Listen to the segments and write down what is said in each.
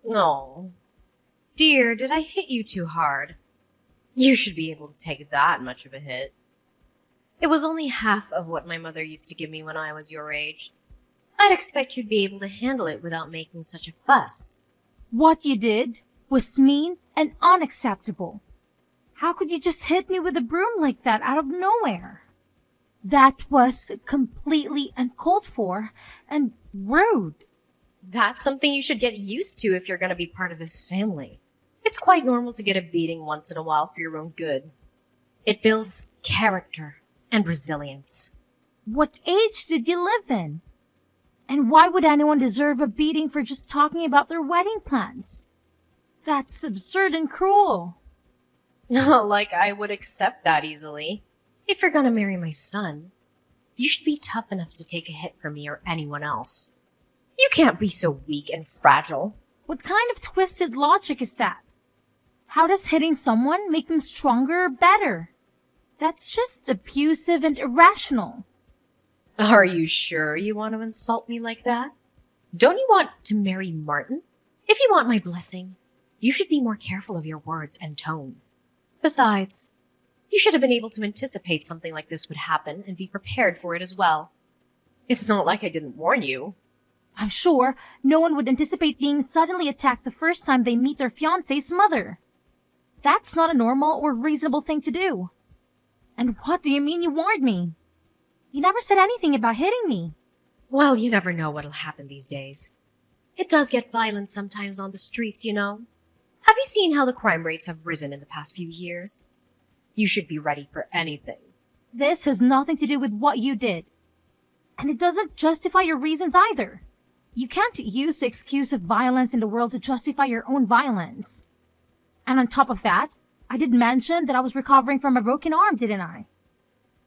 Oh, dear, did I hit you too hard? You should be able to take that much of a hit. It was only half of what my mother used to give me when I was your age. I'd expect you'd be able to handle it without making such a fuss. What you did was mean and unacceptable. How could you just hit me with a broom like that out of nowhere? That was completely uncalled for and rude. That's something you should get used to if you're going to be part of this family. It's quite normal to get a beating once in a while for your own good. It builds character and resilience. What age did you live in? And why would anyone deserve a beating for just talking about their wedding plans? That's absurd and cruel. Like I would accept that easily. If you're gonna marry my son, you should be tough enough to take a hit from me or anyone else. You can't be so weak and fragile. What kind of twisted logic is that? How does hitting someone make them stronger or better? That's just abusive and irrational. Are you sure you want to insult me like that? Don't you want to marry Martin? If you want my blessing, you should be more careful of your words and tone. Besides, you should have been able to anticipate something like this would happen and be prepared for it as well. It's not like I didn't warn you. I'm sure no one would anticipate being suddenly attacked the first time they meet their fiancé's mother. That's not a normal or reasonable thing to do. And what do you mean you warned me? You never said anything about hitting me. Well, you never know what'll happen these days. It does get violent sometimes on the streets, you know. Have you seen how the crime rates have risen in the past few years? You should be ready for anything. This has nothing to do with what you did. And it doesn't justify your reasons either. You can't use the excuse of violence in the world to justify your own violence. And on top of that, I did mention that I was recovering from a broken arm, didn't I?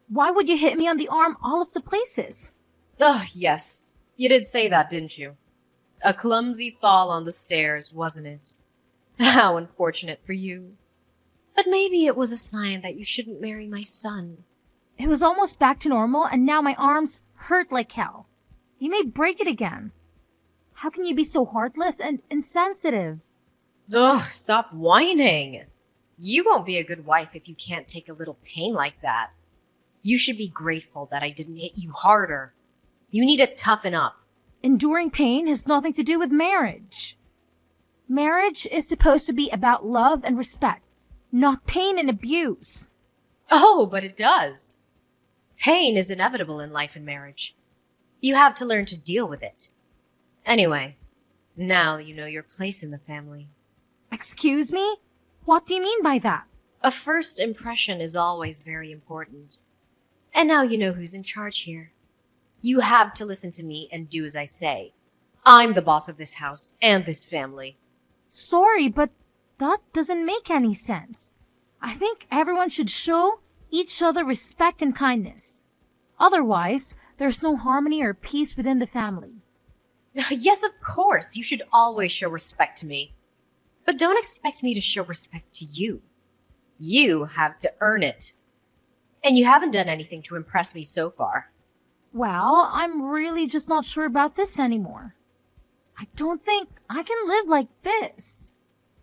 Why would you hit me on the arm all of the places? Ugh, yes. You did say that, didn't you? A clumsy fall on the stairs, wasn't it? How unfortunate for you. But maybe it was a sign that you shouldn't marry my son. It was almost back to normal, and now my arms hurt like hell. You may break it again. How can you be so heartless and insensitive? Ugh, stop whining. You won't be a good wife if you can't take a little pain like that. You should be grateful that I didn't hit you harder. You need to toughen up. Enduring pain has nothing to do with marriage. Marriage is supposed to be about love and respect, not pain and abuse. Oh, but it does. Pain is inevitable in life and marriage. You have to learn to deal with it. Anyway, now you know your place in the family. Excuse me? What do you mean by that? A first impression is always very important. And now you know who's in charge here. You have to listen to me and do as I say. I'm the boss of this house and this family. Sorry, but that doesn't make any sense. I think everyone should show each other respect and kindness. Otherwise, there's no harmony or peace within the family. Yes, of course, you should always show respect to me. But don't expect me to show respect to you. You have to earn it. And you haven't done anything to impress me so far. Well, I'm really just not sure about this anymore. I don't think I can live like this.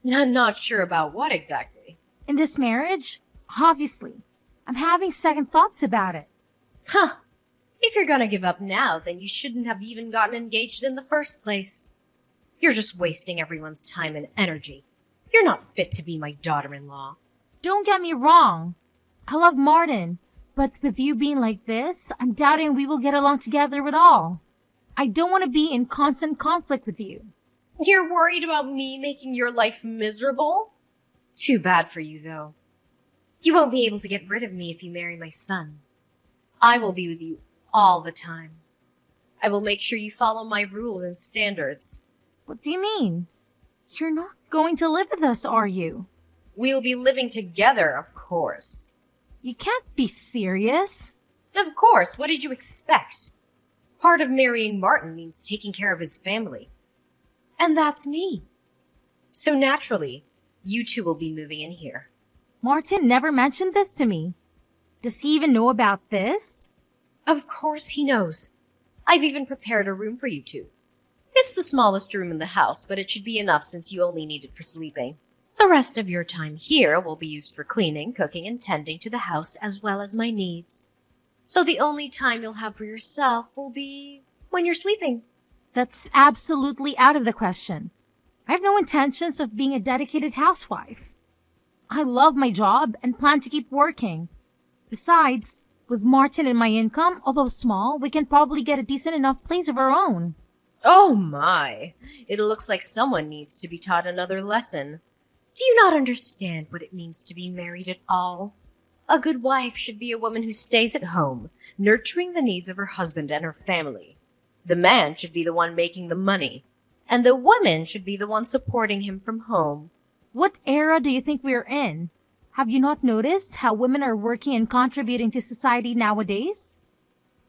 Not sure about what exactly. In this marriage, obviously, I'm having second thoughts about it. Huh. If you're gonna give up now, then you shouldn't have even gotten engaged in the first place. You're just wasting everyone's time and energy. You're not fit to be my daughter-in-law. Don't get me wrong. I love Martin, but with you being like this, I'm doubting we will get along together at all. I don't want to be in constant conflict with you. You're worried about me making your life miserable? Too bad for you, though. You won't be able to get rid of me if you marry my son. I will be with you all the time. I will make sure you follow my rules and standards. What do you mean? You're not going to live with us, are you? We'll be living together, of course. You can't be serious. Of course, what did you expect? Part of marrying Martin means taking care of his family. And that's me. So naturally, you two will be moving in here. Martin never mentioned this to me. Does he even know about this? Of course he knows. I've even prepared a room for you two. It's the smallest room in the house, but it should be enough since you only need it for sleeping. The rest of your time here will be used for cleaning, cooking, and tending to the house as well as my needs. So the only time you'll have for yourself will be when you're sleeping. That's absolutely out of the question. I have no intentions of being a dedicated housewife. I love my job and plan to keep working. Besides, with Martin and my income, although small, we can probably get a decent enough place of our own. Oh my! It looks like someone needs to be taught another lesson. Do you not understand what it means to be married at all? A good wife should be a woman who stays at home, nurturing the needs of her husband and her family. The man should be the one making the money, and the woman should be the one supporting him from home. What era do you think we're in? Have you not noticed how women are working and contributing to society nowadays?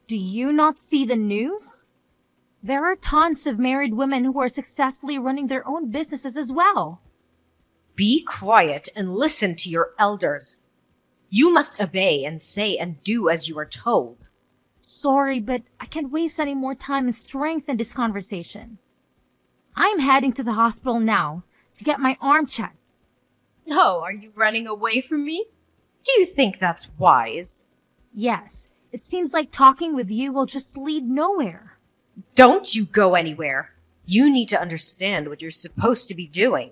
Do you not see the news? There are tons of married women who are successfully running their own businesses as well. Be quiet and listen to your elders. You must obey and say and do as you are told. Sorry, but I can't waste any more time and strength in this conversation. I'm heading to the hospital now to get my arm checked. Oh, are you running away from me? Do you think that's wise? Yes, it seems like talking with you will just lead nowhere. Don't you go anywhere. You need to understand what you're supposed to be doing.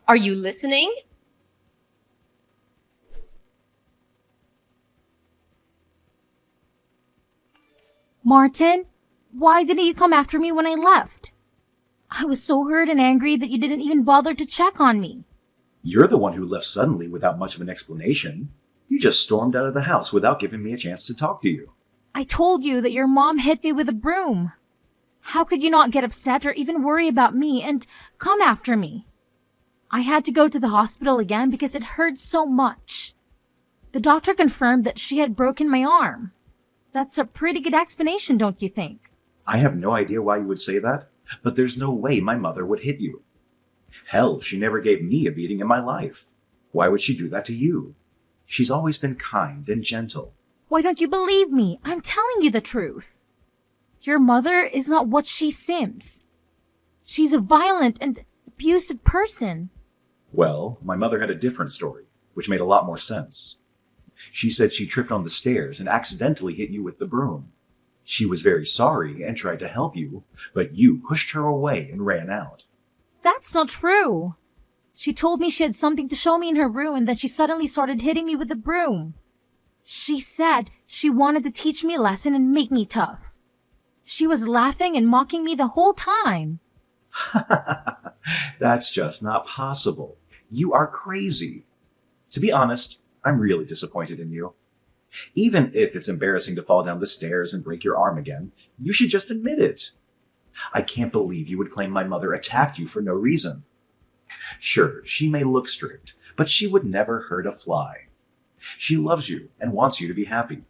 Are you listening? Martin, why didn't you come after me when I left? I was so hurt and angry that you didn't even bother to check on me. You're the one who left suddenly without much of an explanation. You just stormed out of the house without giving me a chance to talk to you. I told you that your mom hit me with a broom. How could you not get upset or even worry about me and come after me? I had to go to the hospital again because it hurt so much. The doctor confirmed that she had broken my arm. That's a pretty good explanation, don't you think? I have no idea why you would say that, but there's no way my mother would hit you. Hell, she never gave me a beating in my life. Why would she do that to you? She's always been kind and gentle. Why don't you believe me? I'm telling you the truth. Your mother is not what she seems. She's a violent and abusive person. Well, my mother had a different story, which made a lot more sense. She said she tripped on the stairs and accidentally hit you with the broom. She was very sorry and tried to help you, but you pushed her away and ran out. That's not true. She told me she had something to show me in her room and then she suddenly started hitting me with the broom. She said she wanted to teach me a lesson and make me tough. She was laughing and mocking me the whole time. That's just not possible. You are crazy. To be honest, I'm really disappointed in you. Even if it's embarrassing to fall down the stairs and break your arm again, you should just admit it. I can't believe you would claim my mother attacked you for no reason. Sure, she may look strict, but she would never hurt a fly. She loves you and wants you to be happy.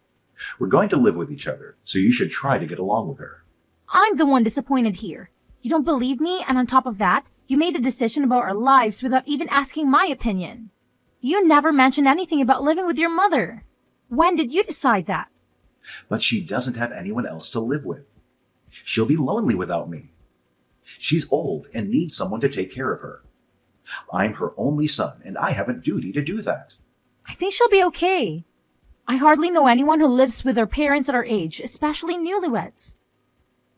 We're going to live with each other, so you should try to get along with her. I'm the one disappointed here. You don't believe me, and on top of that, you made a decision about our lives without even asking my opinion. You never mentioned anything about living with your mother. When did you decide that? But she doesn't have anyone else to live with. She'll be lonely without me. She's old and needs someone to take care of her. I'm her only son, and I have a duty to do that. I think she'll be okay. I hardly know anyone who lives with their parents at our age, especially newlyweds.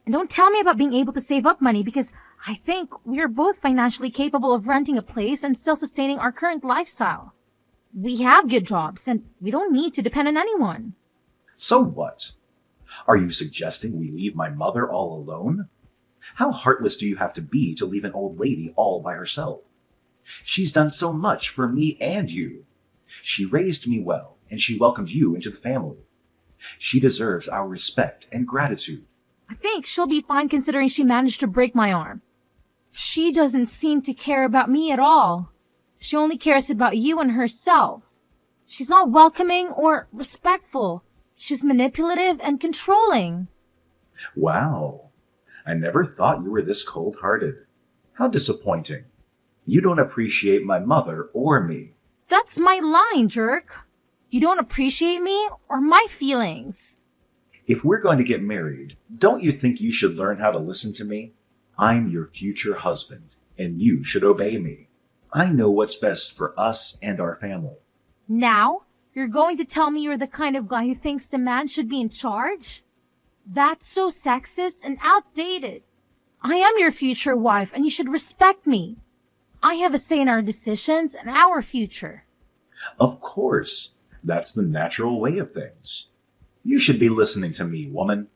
And don't tell me about being able to save up money because I think we are both financially capable of renting a place and still sustaining our current lifestyle. We have good jobs and we don't need to depend on anyone. So what? Are you suggesting we leave my mother all alone? How heartless do you have to be to leave an old lady all by herself? She's done so much for me and you. She raised me well, and she welcomed you into the family. She deserves our respect and gratitude. I think she'll be fine considering she managed to break my arm. She doesn't seem to care about me at all. She only cares about you and herself. She's not welcoming or respectful. She's manipulative and controlling. Wow. I never thought you were this cold-hearted. How disappointing. You don't appreciate my mother or me. That's my line, jerk. You don't appreciate me or my feelings. If we're going to get married, don't you think you should learn how to listen to me? I'm your future husband, and you should obey me. I know what's best for us and our family. Now, you're going to tell me you're the kind of guy who thinks the man should be in charge? That's so sexist and outdated. I am your future wife, and you should respect me. I have a say in our decisions and our future. Of course, that's the natural way of things. You should be listening to me, woman.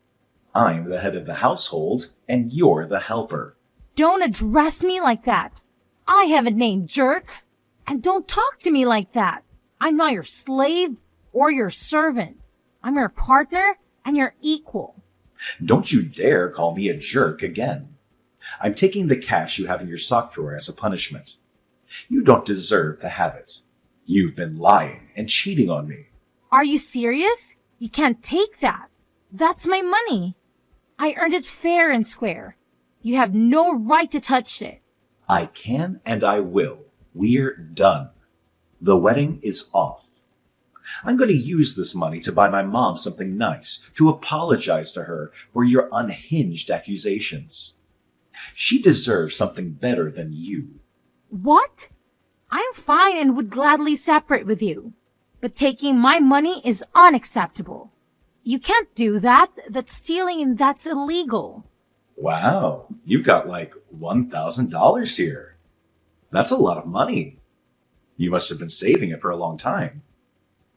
I'm the head of the household, and you're the helper. Don't address me like that. I have a name, jerk. And don't talk to me like that. I'm not your slave or your servant. I'm your partner and your equal. Don't you dare call me a jerk again. I'm taking the cash you have in your sock drawer as a punishment. You don't deserve to have it. You've been lying and cheating on me. Are you serious? You can't take that. That's my money. I earned it fair and square. You have no right to touch it. I can and I will. We're done. The wedding is off. I'm going to use this money to buy my mom something nice, to apologize to her for your unhinged accusations. She deserves something better than you. What? I'm fine and would gladly separate with you. But taking my money is unacceptable. You can't do that. That's stealing and that's illegal. Wow, you've got like $1,000 here. That's a lot of money. You must have been saving it for a long time.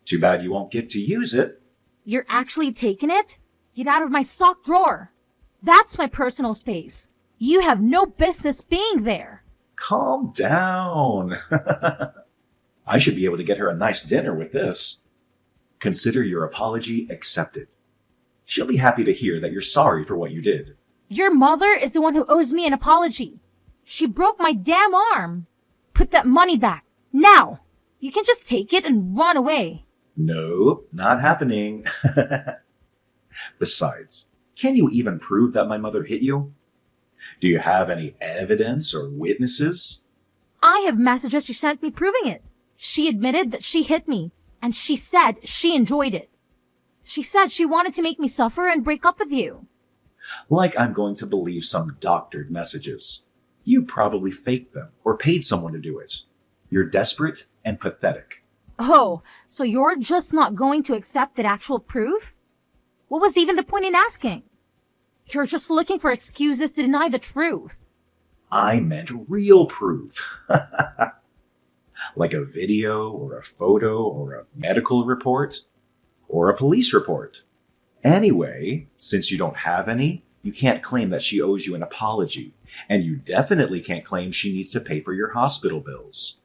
Too bad you won't get to use it. You're actually taking it? Get out of my sock drawer. That's my personal space. You have no business being there. Calm down. I should be able to get her a nice dinner with this. Consider your apology accepted. She'll be happy to hear that you're sorry for what you did. Your mother is the one who owes me an apology. She broke my damn arm. Put that money back. Now! You can just take it and run away. No, not happening. Besides, can you even prove that my mother hit you? Do you have any evidence or witnesses? I have messages she sent me proving it. She admitted that she hit me, and she said she enjoyed it. She said she wanted to make me suffer and break up with you. Like I'm going to believe some doctored messages. You probably faked them or paid someone to do it. You're desperate and pathetic. Oh, so you're just not going to accept that actual proof? What was even the point in asking? You're just looking for excuses to deny the truth. I meant real proof. Like a video or a photo or a medical report or a police report. Anyway, since you don't have any, you can't claim that she owes you an apology, and you definitely can't claim she needs to pay for your hospital bills.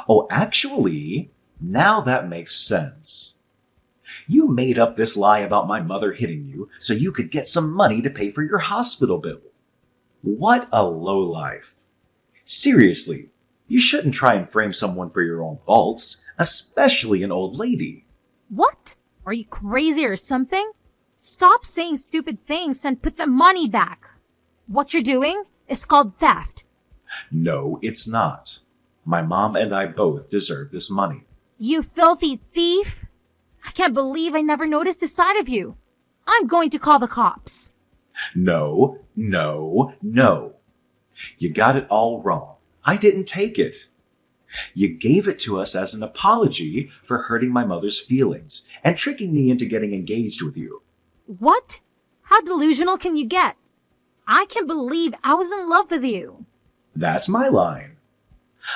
Oh, actually, now that makes sense. You made up this lie about my mother hitting you so you could get some money to pay for your hospital bill. What a lowlife. Seriously, you shouldn't try and frame someone for your own faults, especially an old lady. What? Are you crazy or something? Stop saying stupid things and put the money back. What you're doing is called theft. No, it's not. My mom and I both deserve this money. You filthy thief! I can't believe I never noticed this side of you. I'm going to call the cops. No, no, no. You got it all wrong. I didn't take it. You gave it to us as an apology for hurting my mother's feelings and tricking me into getting engaged with you. What? How delusional can you get? I can't believe I was in love with you. That's my line.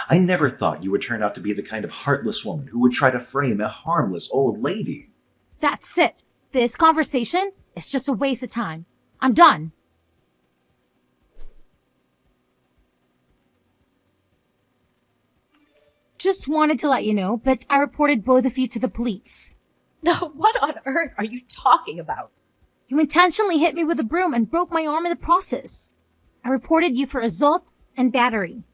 I never thought you would turn out to be the kind of heartless woman who would try to frame a harmless old lady. That's it. This conversation is just a waste of time. I'm done. Just wanted to let you know, but I reported both of you to the police. What on earth are you talking about? You intentionally hit me with a broom and broke my arm in the process. I reported you for assault and battery.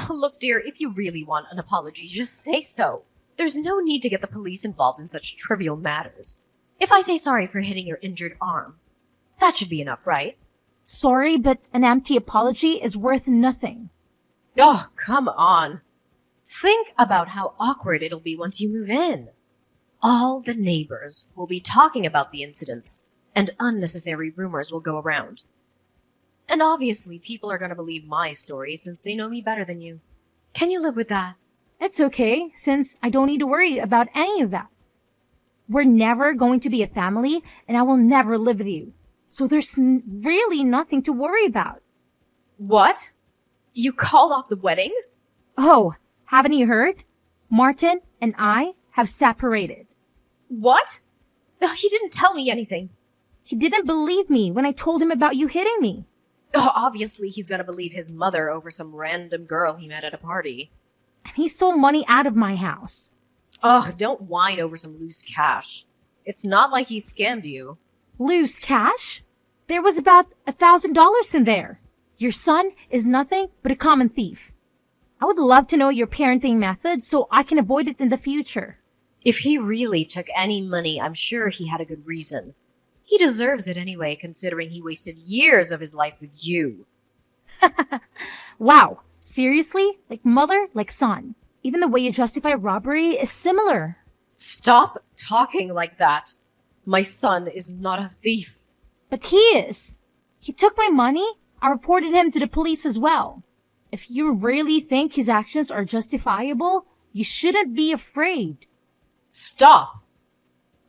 Look, dear, if you really want an apology, just say so. There's no need to get the police involved in such trivial matters. If I say sorry for hitting your injured arm, that should be enough, right? Sorry, but an empty apology is worth nothing. Oh, come on. Think about how awkward it'll be once you move in. All the neighbors will be talking about the incidents, and unnecessary rumors will go around. And obviously, people are going to believe my story since they know me better than you. Can you live with that? It's okay, since I don't need to worry about any of that. We're never going to be a family, and I will never live with you. So there's really nothing to worry about. What? You called off the wedding? Oh, haven't you heard? Martin and I have separated. What? He didn't tell me anything. He didn't believe me when I told him about you hitting me. Oh, obviously, he's going to believe his mother over some random girl he met at a party. And he stole money out of my house. Ugh, don't whine over some loose cash. It's not like he scammed you. Loose cash? There was about $1,000 in there. Your son is nothing but a common thief. I would love to know your parenting method so I can avoid it in the future. If he really took any money, I'm sure he had a good reason. He deserves it anyway, considering he wasted years of his life with you. Wow, seriously? Like mother, like son. Even the way you justify robbery is similar. Stop talking like that. My son is not a thief. But he is. He took my money. I reported him to the police as well. If you really think his actions are justifiable, you shouldn't be afraid. Stop!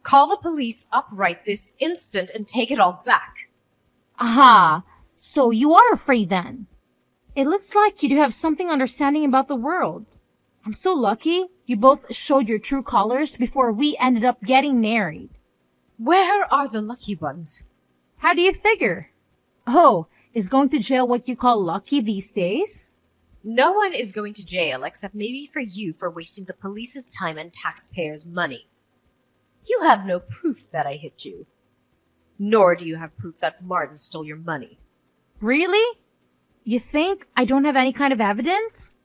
Call the police up right this instant and take it all back. Aha! So you are afraid then. It looks like you do have something understanding about the world. I'm so lucky you both showed your true colors before we ended up getting married. Where are the lucky ones? How do you figure? Oh, is going to jail what you call lucky these days? No one is going to jail except maybe for you for wasting the police's time and taxpayers' money. You have no proof that I hit you. Nor do you have proof that Martin stole your money. Really? You think I don't have any kind of evidence?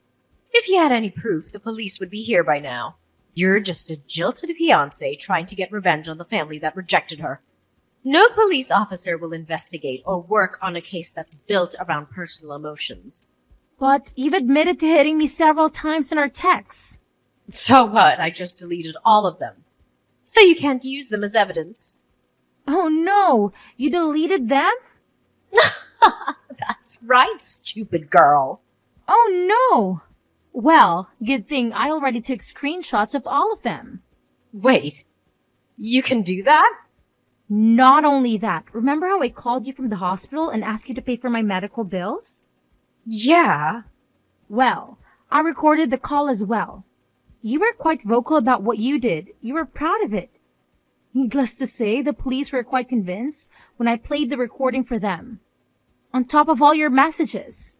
If you had any proof, the police would be here by now. You're just a jilted fiancé trying to get revenge on the family that rejected her. No police officer will investigate or work on a case that's built around personal emotions. But you've admitted to hitting me several times in our texts. So what? I just deleted all of them. So you can't use them as evidence. Oh no, you deleted them? That's right, stupid girl. Oh no! Well, good thing I already took screenshots of all of them. Wait, you can do that? Not only that, remember how I called you from the hospital and asked you to pay for my medical bills? Yeah. Well, I recorded the call as well. You were quite vocal about what you did. You were proud of it. Needless to say, the police were quite convinced when I played the recording for them. On top of all your messages.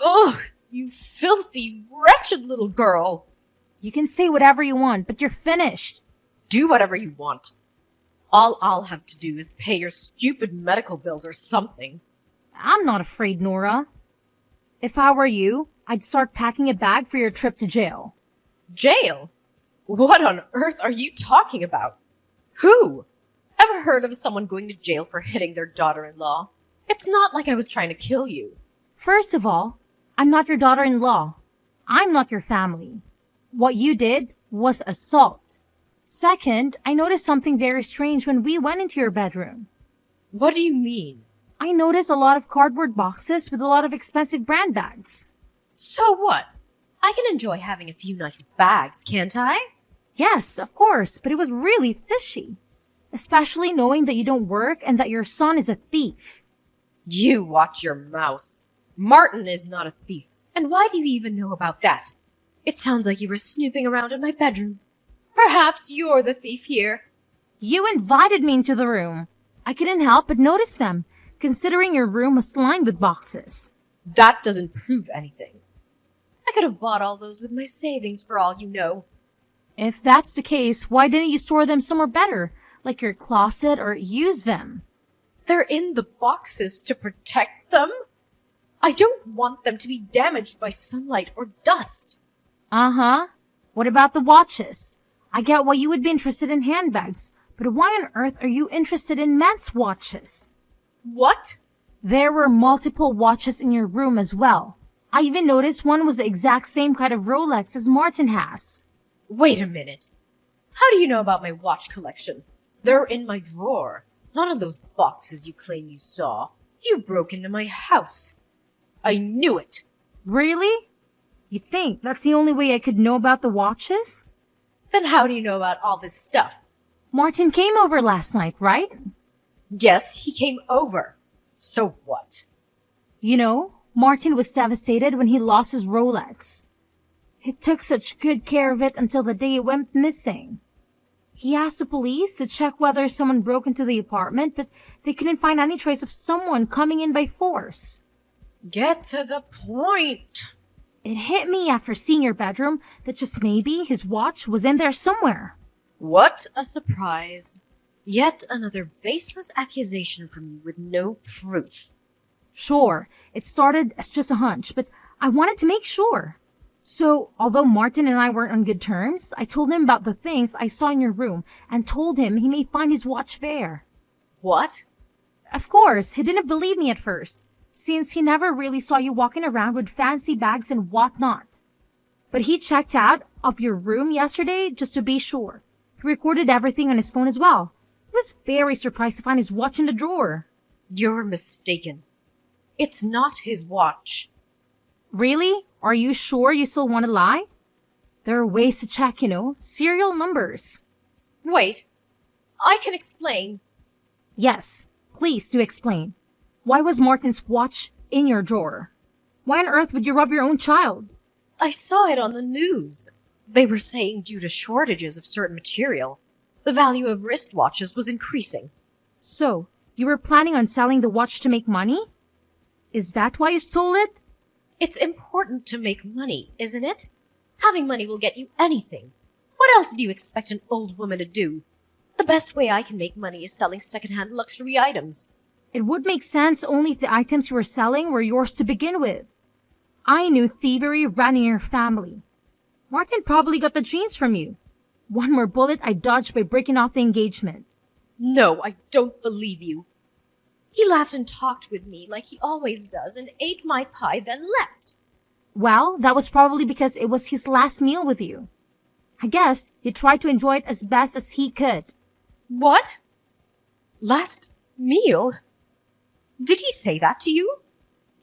Ugh, you filthy, wretched little girl. You can say whatever you want, but you're finished. Do whatever you want. All I'll have to do is pay your stupid medical bills or something. I'm not afraid, Nora. If I were you, I'd start packing a bag for your trip to jail. Jail? What on earth are you talking about? Who? Ever heard of someone going to jail for hitting their daughter-in-law? It's not like I was trying to kill you. First of all, I'm not your daughter-in-law. I'm not your family. What you did was assault. Second, I noticed something very strange when we went into your bedroom. What do you mean? I noticed a lot of cardboard boxes with a lot of expensive brand bags. So what? I can enjoy having a few nice bags, can't I? Yes, of course, but it was really fishy. Especially knowing that you don't work and that your son is a thief. You watch your mouth. Martin is not a thief. And why do you even know about that? It sounds like you were snooping around in my bedroom. Perhaps you're the thief here. You invited me into the room. I couldn't help but notice them, considering your room was lined with boxes. That doesn't prove anything. I could have bought all those with my savings for all you know. If that's the case, why didn't you store them somewhere better, like your closet, or use them? They're in the boxes to protect them. I don't want them to be damaged by sunlight or dust. Uh-huh. What about the watches? I get why you would be interested in handbags, but why on earth are you interested in men's watches? What? There were multiple watches in your room as well. I even noticed one was the exact same kind of Rolex as Martin has. Wait a minute. How do you know about my watch collection? They're in my drawer, not in those boxes you claim you saw. You broke into my house. I knew it. Really? You think that's the only way I could know about the watches? Then how do you know about all this stuff? Martin came over last night, right? Yes, he came over. So what? You know, Martin was devastated when he lost his Rolex. He took such good care of it until the day it went missing. He asked the police to check whether someone broke into the apartment, but they couldn't find any trace of someone coming in by force. Get to the point. It hit me after seeing your bedroom that just maybe his watch was in there somewhere. What a surprise. Yet another baseless accusation from you with no proof. Sure, it started as just a hunch, but I wanted to make sure. So, although Martin and I weren't on good terms, I told him about the things I saw in your room and told him he may find his watch there. What? Of course, he didn't believe me at first, since he never really saw you walking around with fancy bags and whatnot. But he checked out of your room yesterday just to be sure. He recorded everything on his phone as well. He was very surprised to find his watch in the drawer. You're mistaken. It's not his watch. Really? Are you sure you still want to lie? There are ways to check, serial numbers. Wait. I can explain. Yes, please do explain. Why was Martin's watch in your drawer? Why on earth would you rob your own child? I saw it on the news. They were saying due to shortages of certain material, the value of wristwatches was increasing. So, you were planning on selling the watch to make money? Is that why you stole it? It's important to make money, isn't it? Having money will get you anything. What else do you expect an old woman to do? The best way I can make money is selling secondhand luxury items. It would make sense only if the items you were selling were yours to begin with. I knew thievery ran in your family. Martin probably got the genes from you. One more bullet I dodged by breaking off the engagement. No, I don't believe you. He laughed and talked with me like he always does and ate my pie, then left. Well, that was probably because it was his last meal with you. I guess he tried to enjoy it as best as he could. What? Last meal? Did he say that to you?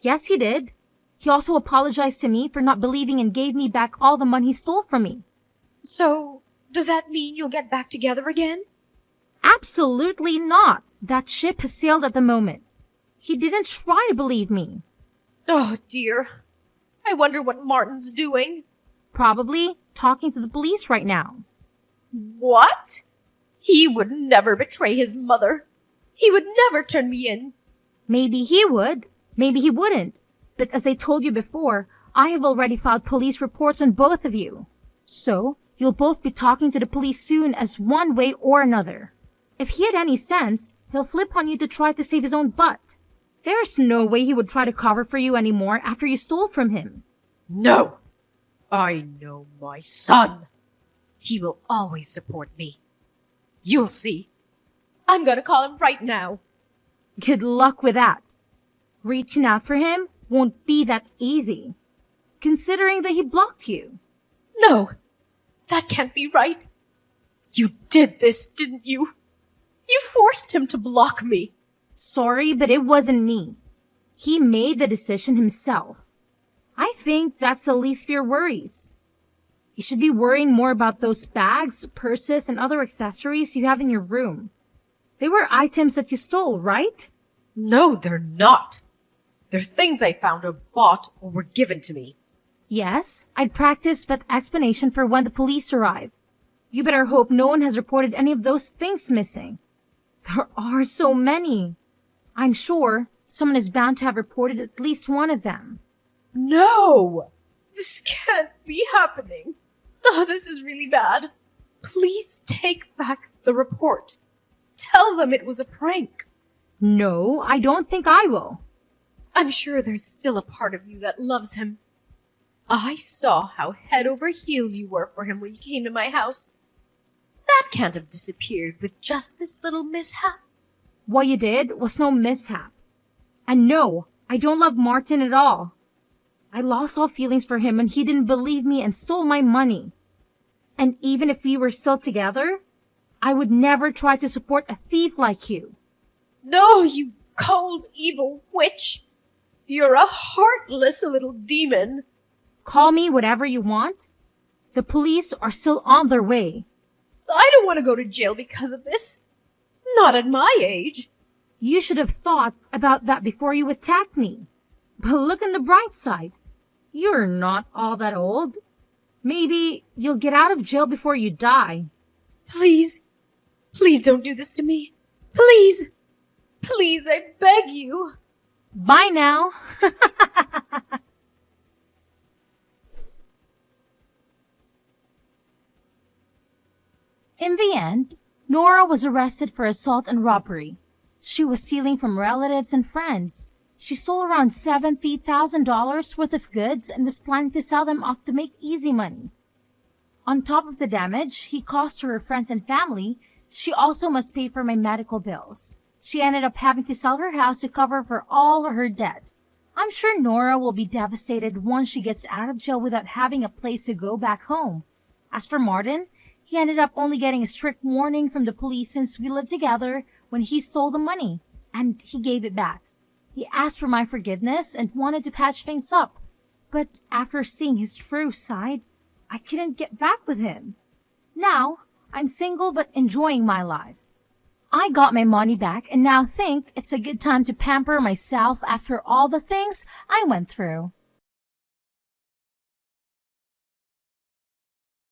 Yes, he did. He also apologized to me for not believing and gave me back all the money he stole from me. So, does that mean you'll get back together again? Absolutely not. That ship has sailed at the moment. He didn't try to believe me. Oh, dear. I wonder what Martin's doing. Probably talking to the police right now. What? He would never betray his mother. He would never turn me in. Maybe he would. Maybe he wouldn't. But as I told you before, I have already filed police reports on both of you. So, you'll both be talking to the police soon as one way or another. If he had any sense, he'll flip on you to try to save his own butt. There's no way he would try to cover for you anymore after you stole from him. No. I know my son. He will always support me. You'll see. I'm gonna call him right now. Good luck with that. Reaching out for him won't be that easy, considering that he blocked you. No, that can't be right. You did this, didn't you? You forced him to block me. Sorry, but it wasn't me. He made the decision himself. I think that's the least of your worries. You should be worrying more about those bags, purses, and other accessories you have in your room. They were items that you stole, right? No, they're not. They're things I found or bought or were given to me. Yes, I'd practice that explanation for when the police arrive. You better hope no one has reported any of those things missing. There are so many. I'm sure someone is bound to have reported at least one of them. No! This can't be happening. Oh, this is really bad. Please take back the report. Tell them it was a prank. No, I don't think I will. I'm sure there's still a part of you that loves him. I saw how head over heels you were for him when you came to my house. That can't have disappeared with just this little mishap. What you did was no mishap. And no, I don't love Martin at all. I lost all feelings for him when he didn't believe me and stole my money. And even if we were still together, I would never try to support a thief like you. No, you cold, evil witch. You're a heartless little demon. Call me whatever you want. The police are still on their way. I don't want to go to jail because of this. Not at my age. You should have thought about that before you attacked me. But look on the bright side. You're not all that old. Maybe you'll get out of jail before you die. Please. Please don't do this to me. Please. Please, I beg you. Bye now. In the end, Nora was arrested for assault and robbery. She was stealing from relatives and friends. She stole around $70,000 worth of goods and was planning to sell them off to make easy money. On top of the damage he caused to her friends and family, she also must pay for my medical bills. She ended up having to sell her house to cover for all her debt. I'm sure Nora will be devastated once she gets out of jail without having a place to go back home. As for Martin, he ended up only getting a strict warning from the police since we lived together when he stole the money, and he gave it back. He asked for my forgiveness and wanted to patch things up, but after seeing his true side, I couldn't get back with him. Now, I'm single but enjoying my life. I got my money back and now think it's a good time to pamper myself after all the things I went through.